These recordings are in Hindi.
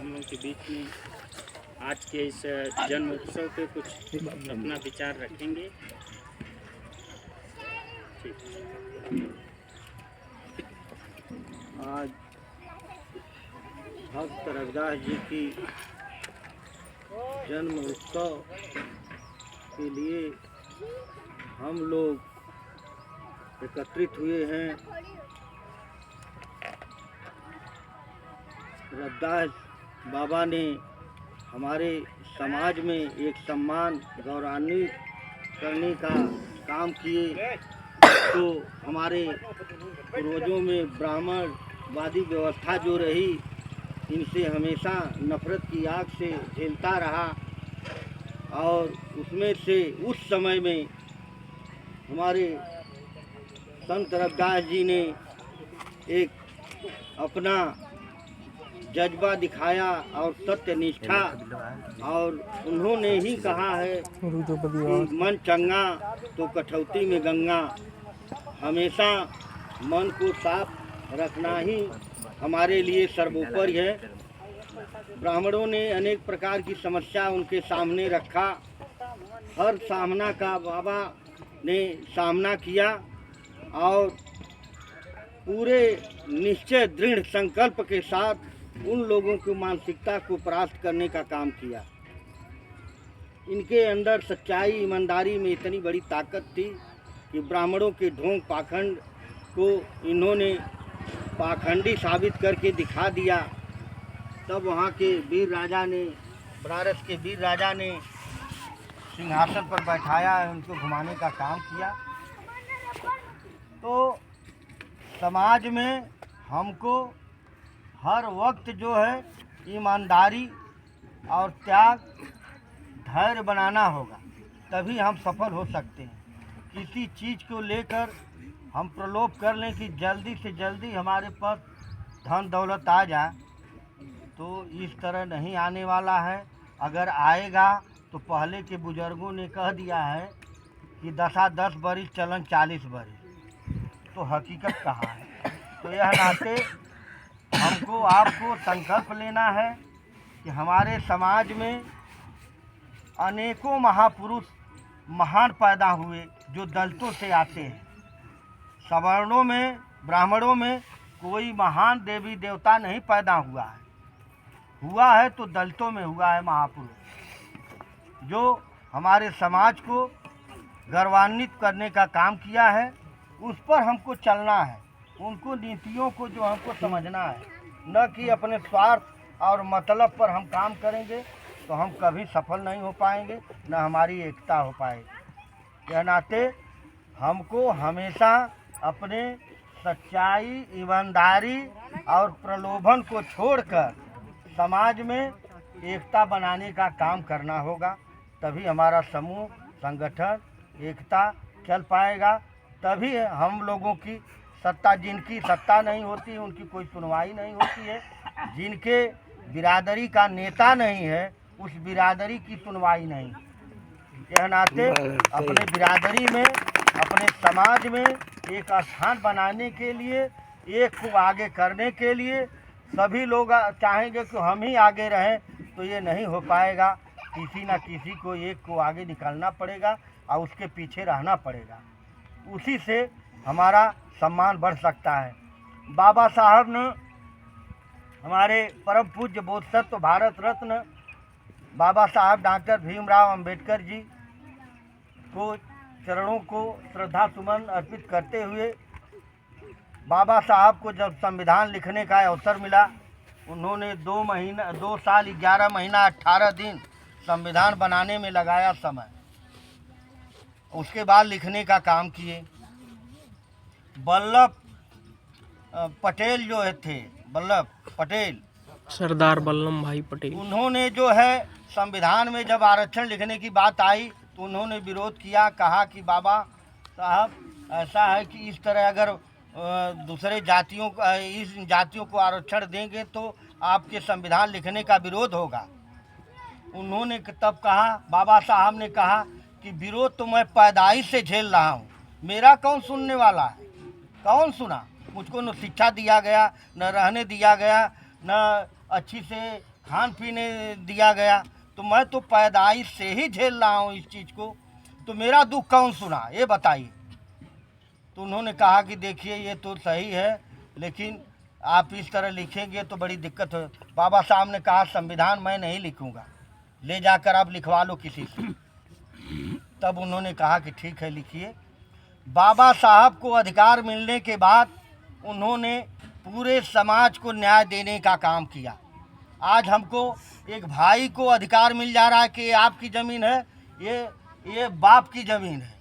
हम लोग के बीच में आज के इस जन्म उत्सव पे कुछ अपना विचार रखेंगे। आज भक्त रविदास जी की जन्म उत्सव के लिए हम लोग एकत्रित हुए हैं। रविदास बाबा ने हमारे समाज में एक सम्मान गौरवान्वित करने का काम किए, तो हमारे पूर्वजों में ब्राह्मणवादी व्यवस्था जो रही, इनसे हमेशा नफरत की आग से झेलता रहा। और उसमें से उस समय में हमारे संत रविदास जी ने एक अपना जज्बा दिखाया और सत्य निष्ठा, और उन्होंने ही कहा है कि मन चंगा तो कठौती में गंगा। हमेशा मन को साफ रखना ही हमारे लिए सर्वोपरि है। ब्राह्मणों ने अनेक प्रकार की समस्या उनके सामने रखा, हर सामना का बाबा ने सामना किया और पूरे निश्चय दृढ़ संकल्प के साथ उन लोगों की मानसिकता को परास्त करने का काम किया। इनके अंदर सच्चाई ईमानदारी में इतनी बड़ी ताकत थी कि ब्राह्मणों के ढोंग पाखंड को इन्होंने पाखंडी साबित करके दिखा दिया। तब वहाँ के वीर राजा ने, बनारस के वीर राजा ने सिंहासन पर बैठाया, उनको घुमाने का काम किया। तो समाज में हमको हर वक्त जो है ईमानदारी और त्याग, धैर्य बनाना होगा, तभी हम सफल हो सकते हैं। किसी चीज़ को लेकर हम प्रलोभ कर लें कि जल्दी से जल्दी हमारे पास धन दौलत आ जाए, तो इस तरह नहीं आने वाला है। अगर आएगा तो पहले के बुजुर्गों ने कह दिया है कि 10 बरिस चलन 40 बरिस, तो हकीकत कहाँ है। तो यह नाते हमको आपको संकल्प लेना है कि हमारे समाज में अनेकों महापुरुष महान पैदा हुए जो दलितों से आते हैं। सवर्णों में, ब्राह्मणों में कोई महान देवी देवता नहीं पैदा हुआ है तो दलितों में हुआ है महापुरुष, जो हमारे समाज को गौरवान्वित करने का काम किया है। उस पर हमको चलना है, उनको नीतियों को जो हमको समझना है, न कि अपने स्वार्थ और मतलब पर हम काम करेंगे तो हम कभी सफल नहीं हो पाएंगे, न हमारी एकता हो पाएगी। यह नाते हमको हमेशा अपने सच्चाई, ईमानदारी और प्रलोभन को छोड़कर समाज में एकता बनाने का काम करना होगा, तभी हमारा समूह, संगठन, एकता चल पाएगा। तभी हम लोगों की सत्ता, जिनकी सत्ता नहीं होती उनकी कोई सुनवाई नहीं होती है, जिनके बिरादरी का नेता नहीं है उस बिरादरी की सुनवाई नहीं। यह नाते अपने बिरादरी में, अपने समाज में एक स्थान बनाने के लिए, एक को आगे करने के लिए सभी लोग चाहेंगे कि हम ही आगे रहें, तो ये नहीं हो पाएगा। किसी न किसी को एक को आगे निकालना पड़ेगा और उसके पीछे रहना पड़ेगा, उसी से हमारा सम्मान बढ़ सकता है। बाबा साहब ने, हमारे परम पूज्य बोधिसत्व भारत रत्न बाबा साहब डॉक्टर भीमराव अंबेडकर जी को चरणों को श्रद्धा सुमन अर्पित करते हुए, बाबा साहब को जब संविधान लिखने का अवसर मिला, उन्होंने 2 साल 11 महीना 18 दिन संविधान बनाने में लगाया समय। उसके बाद लिखने का काम किए। वल्लभ पटेल जो थे, वल्लभ पटेल, सरदार वल्लभ भाई पटेल, उन्होंने जो है संविधान में जब आरक्षण लिखने की बात आई तो उन्होंने विरोध किया, कहा कि बाबा साहब ऐसा है कि इस तरह अगर दूसरे जातियों का, इस जातियों को आरक्षण देंगे तो आपके संविधान लिखने का विरोध होगा। उन्होंने तब कहा, बाबा साहब ने कहा कि विरोध तो मैं पैदाइश से झेल रहा हूँ, मेरा कौन सुनने वाला है, कौन सुना। मुझको न शिक्षा दिया गया, न रहने दिया गया, न अच्छी से खान पीने दिया गया, तो मैं तो पैदाइश से ही झेल रहा हूँ इस चीज़ को, तो मेरा दुख कौन सुना, ये बताइए। तो उन्होंने कहा कि देखिए ये तो सही है, लेकिन आप इस तरह लिखेंगे तो बड़ी दिक्कत हो। बाबा साहब ने कहा संविधान मैं नहीं लिखूंगा, ले जाकर आप लिखवा लो किसी से। तब उन्होंने कहा कि ठीक है लिखिए। बाबा साहब को अधिकार मिलने के बाद उन्होंने पूरे समाज को न्याय देने का काम किया। आज हमको एक भाई को अधिकार मिल जा रहा है कि ये आपकी ज़मीन है, ये बाप की ज़मीन है।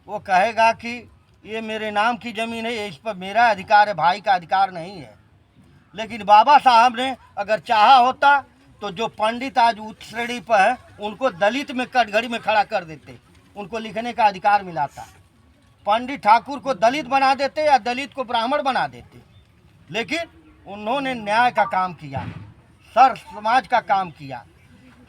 वो कहेगा कि ये मेरे नाम की ज़मीन है, इस पर मेरा अधिकार है, भाई का अधिकार नहीं है। लेकिन बाबा साहब ने अगर चाहा होता तो जो पंडित आज उच्च श्रेणी पर है उनको दलित में कटघड़ी में खड़ा कर देते, उनको लिखने का अधिकार मिला था। पंडित ठाकुर को दलित बना देते या दलित को ब्राह्मण बना देते। लेकिन उन्होंने न्याय का काम किया, सर्व समाज का काम किया।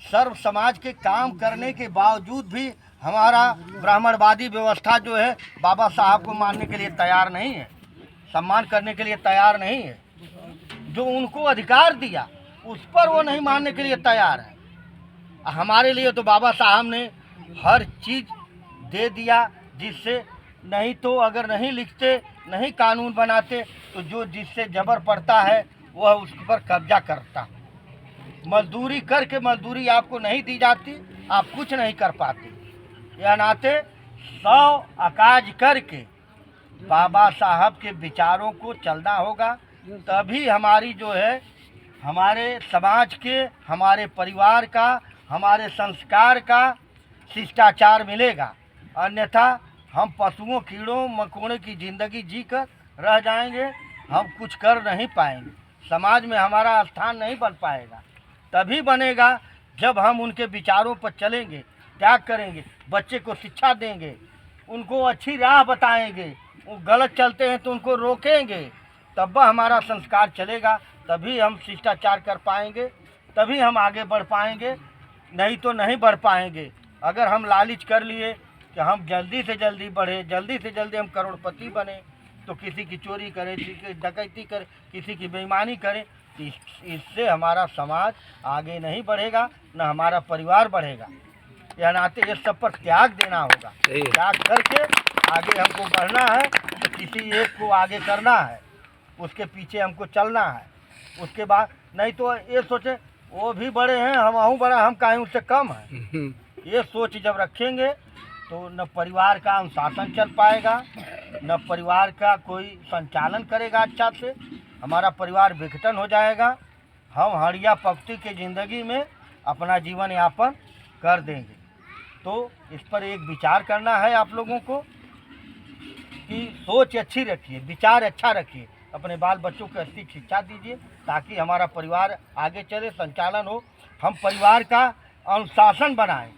सर्व समाज के काम करने के बावजूद भी हमारा ब्राह्मणवादी व्यवस्था जो है बाबा साहब को मानने के लिए तैयार नहीं है, सम्मान करने के लिए तैयार नहीं है। जो उनको अधिकार दिया उस पर वो नहीं मानने के लिए तैयार है। हमारे लिए तो बाबा साहब ने हर चीज़ दे दिया, जिससे नहीं तो अगर नहीं लिखते, नहीं कानून बनाते, तो जो जिससे जबर पड़ता है वह उस पर कब्जा करता। मजदूरी करके मजदूरी आपको नहीं दी जाती, आप कुछ नहीं कर पाते। यह नाते 100 अकाज करके बाबा साहब के विचारों को चलना होगा, तभी हमारी जो है हमारे समाज के, हमारे परिवार का, हमारे संस्कार का शिष्टाचार मिलेगा। अन्यथा हम पशुओं कीड़ों मकोड़ों की ज़िंदगी जीकर रह जाएंगे, हम कुछ कर नहीं पाएंगे, समाज में हमारा स्थान नहीं बन पाएगा। तभी बनेगा जब हम उनके विचारों पर चलेंगे, त्याग करेंगे, बच्चे को शिक्षा देंगे, उनको अच्छी राह बताएंगे, वो गलत चलते हैं तो उनको रोकेंगे, तब हमारा संस्कार चलेगा, तभी हम शिष्टाचार कर पाएंगे, तभी हम आगे बढ़ पाएंगे, नहीं तो नहीं बढ़ पाएंगे। अगर हम लालच कर लिए कि हम जल्दी से जल्दी बढ़े, जल्दी से जल्दी हम करोड़पति बने, तो किसी की चोरी करें, किसी की डकैती करें, किसी की बेईमानी करें, इससे हमारा समाज आगे नहीं बढ़ेगा, न हमारा परिवार बढ़ेगा। यह नाते ये सब पर त्याग देना होगा। त्याग करके आगे हमको बढ़ना है, तो किसी एक को आगे करना है, उसके पीछे हमको चलना है। उसके बाद नहीं तो ये सोचे वो भी बड़े हैं, हम बड़ा, हम काहे उससे कम हैं। ये सोच जब रखेंगे तो न परिवार का अनुशासन चल पाएगा, न परिवार का कोई संचालन करेगा अच्छा से, हमारा परिवार विघटन हो जाएगा। हम हड़िया पक्ति की ज़िंदगी में अपना जीवन यापन कर देंगे। तो इस पर एक विचार करना है आप लोगों को कि सोच अच्छी रखिए, विचार अच्छा रखिए, अपने बाल बच्चों को अच्छी शिक्षा दीजिए, ताकि हमारा परिवार आगे चले, संचालन हो। हम परिवार का अनुशासन बनाएं,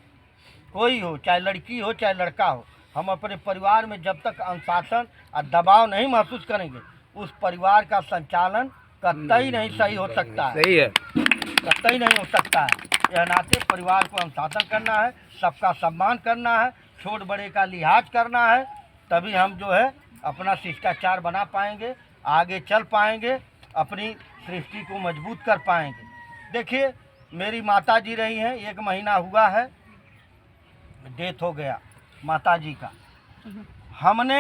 कोई हो, चाहे लड़की हो चाहे लड़का हो, हम अपने परिवार में जब तक अनुशासन और दबाव नहीं महसूस करेंगे, उस परिवार का संचालन कतई नहीं सही हो सकता है। सही है, कतई नहीं हो सकता है। यह नाते परिवार को अनुशासन करना है, सबका सम्मान करना है, छोट बड़े का लिहाज करना है, तभी हम जो है अपना शिष्टाचार बना पाएंगे, आगे चल पाएंगे, अपनी सृष्टि को मजबूत कर पाएंगे। देखिए मेरी माता जी रही हैं, 1 महीना हुआ है डेथ हो गया माता जी का। हमने